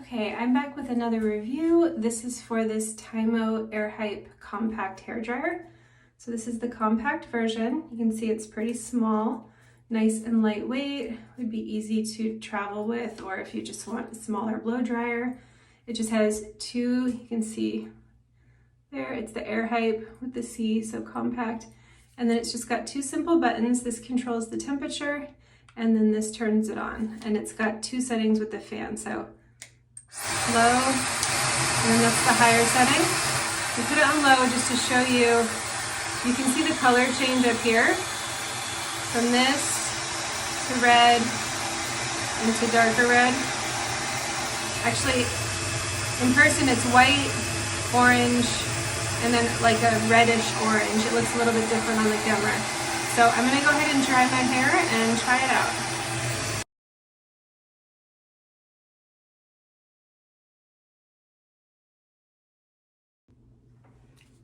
Okay, I'm back with another review. This is for this TYMO AirHype compact hair dryer. So this is the compact version. You can see it's pretty small, nice and lightweight, would be easy to travel with, or if you just want a smaller blow dryer. It just has two, you can see there, it's the AirHype with the C, so compact. And then it's just got two simple buttons. This controls the temperature, and then this turns it on. And it's got two settings with the fan, so low, and then that's the higher setting. We put it on low just to show you. You can see the color change up here from this to red into darker red. Actually, in person it's white, orange, and then like a reddish orange. It looks a little bit different on the camera. So I'm gonna go ahead and dry my hair and try it out.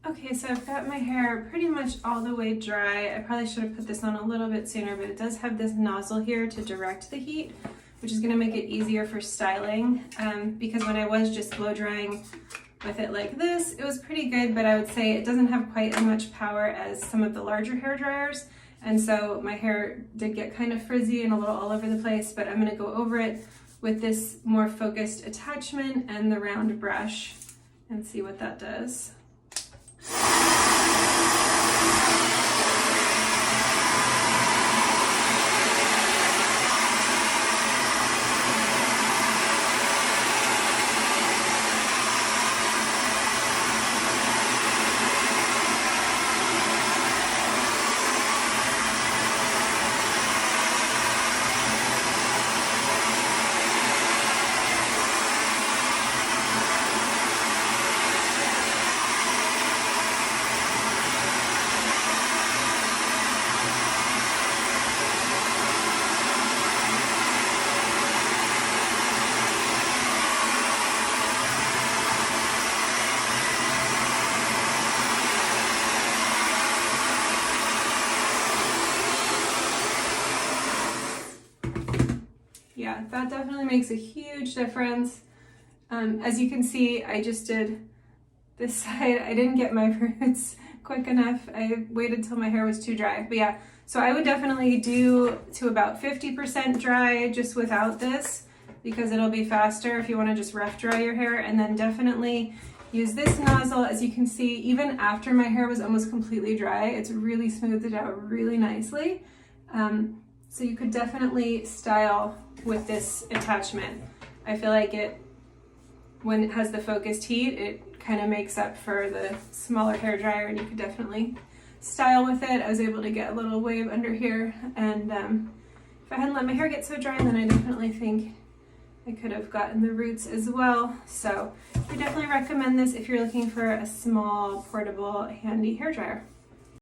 Okay, so I've got my hair pretty much all the way dry. I probably should have put this on a little bit sooner, but it does have this nozzle here to direct the heat, which is gonna make it easier for styling. Because when I was just blow drying with it like this, it was pretty good, but I would say it doesn't have quite as much power as some of the larger hair dryers. And so my hair did get kind of frizzy and a little all over the place, but I'm gonna go over it with this more focused attachment and the round brush and see what that does. Yeah, that definitely makes a huge difference. As you can see, I just did this side. I didn't get my roots quick enough. I waited till my hair was too dry. But yeah, so I would definitely do to about 50% dry just without this, because it'll be faster if you want to just rough dry your hair. And then definitely use this nozzle. As you can see, even after my hair was almost completely dry, it's really smoothed it out really nicely. So you could definitely style with this attachment. I feel like when it has the focused heat, it kind of makes up for the smaller hair dryer, and you could definitely style with it. I was able to get a little wave under here, and if I hadn't let my hair get so dry, then I definitely think I could have gotten the roots as well. So I definitely recommend this if you're looking for a small, portable, handy hair dryer.